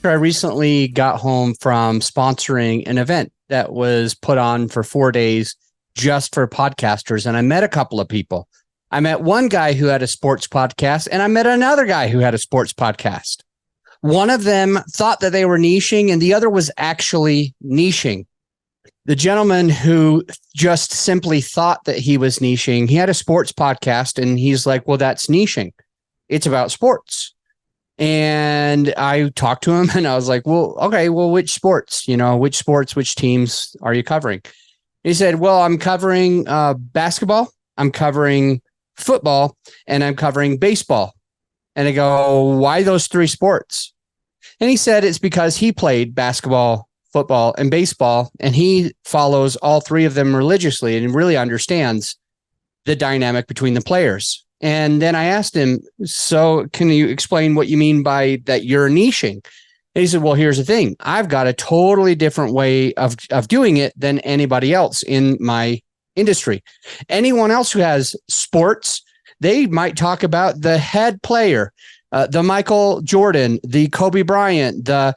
I recently got home from sponsoring an event that was put on for 4 days just for podcasters. And I met a couple of people. I met one guy who had a sports podcast, and I met another guy who had a sports podcast. One of them thought that they were niching, and the other was actually niching. The gentleman who just simply thought that he was niching, he had a sports podcast, and he's like, well, that's niching. It's about sports. And I talked to him and I was like, well, okay, well, which sports, which teams are you covering? He said, well, I'm covering basketball, I'm covering football, and I'm covering baseball. And I go, why those three sports? And he said it's because he played basketball, football, and baseball, and he follows all three of them religiously and really understands the dynamic between the players. And then I asked him, so can you explain what you mean by that you're niching? And he said, well, here's the thing. I've got a totally different way of doing it than anybody else in my industry. Anyone else who has sports, they might talk about the head player, the Michael Jordan, the Kobe Bryant, the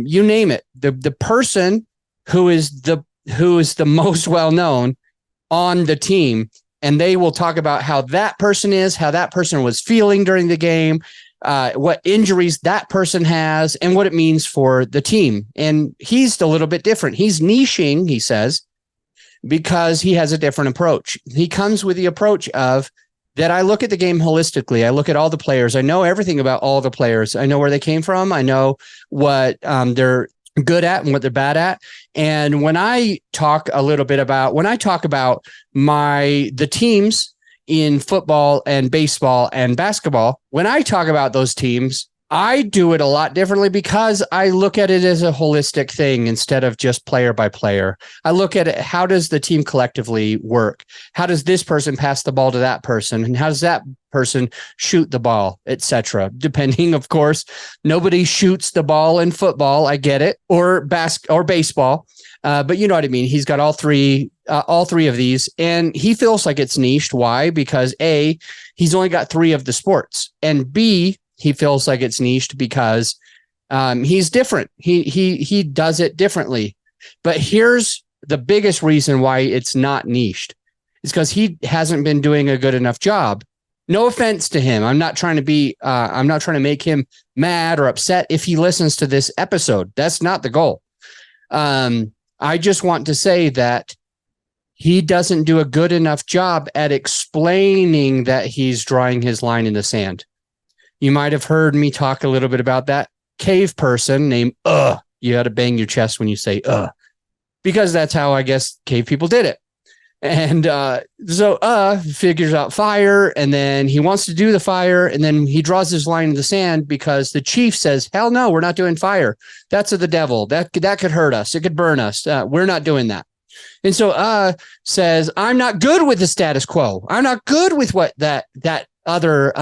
you name it, the person who is the most well-known on the team. And they will talk about how that person is, how that person was feeling during the game, what injuries that person has, and what it means for the team. And he's a little bit different. He's niching, he says, because he has a different approach. He comes with the approach of that I look at the game holistically. I look at all the players. I know everything about all the players. I know where they came from. I know what they're good at and what they're bad at. And when I talk about the teams in football and baseball and basketball, when I talk about those teams, I do it a lot differently because I look at it as a holistic thing instead of just player by player. I look at it, how does the team collectively work? How does this person pass the ball to that person? And how does that person shoot the ball, etc. Depending, of course, nobody shoots the ball in football. I get it, or baseball. But you know what I mean? He's got all three of these, and he feels like it's niched. Why? Because A, he's only got three of the sports, and B, he feels like it's niched because he's different. He does it differently. But here's the biggest reason why it's not niched. It's because he hasn't been doing a good enough job. No offense to him. I'm not trying to make him mad or upset if he listens to this episode. That's not the goal. I just want to say that he doesn't do a good enough job at explaining that he's drawing his line in the sand. You might have heard me talk a little bit about that cave person named You got to bang your chest when you say because that's how I guess cave people did it. And so figures out fire, and then he wants to do the fire, and then he draws his line in the sand because the chief says, hell no, we're not doing fire. That's of the devil. That could hurt us. It could burn us. We're not doing that. And so says, I'm not good with the status quo. I'm not good with what that other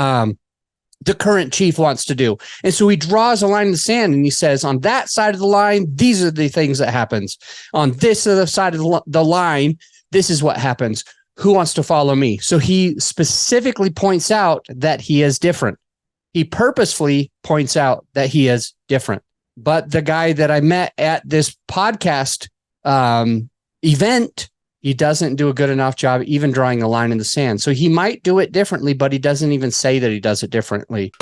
the current chief wants to do. And so he draws a line in the sand and he says, on that side of the line, these are the things that happens. On this other side of the line, this is what happens. Who wants to follow me? So he specifically points out that he is different. He purposefully points out that he is different. But the guy that I met at this podcast event, he doesn't do a good enough job even drawing a line in the sand. So he might do it differently, but he doesn't even say that he does it differently.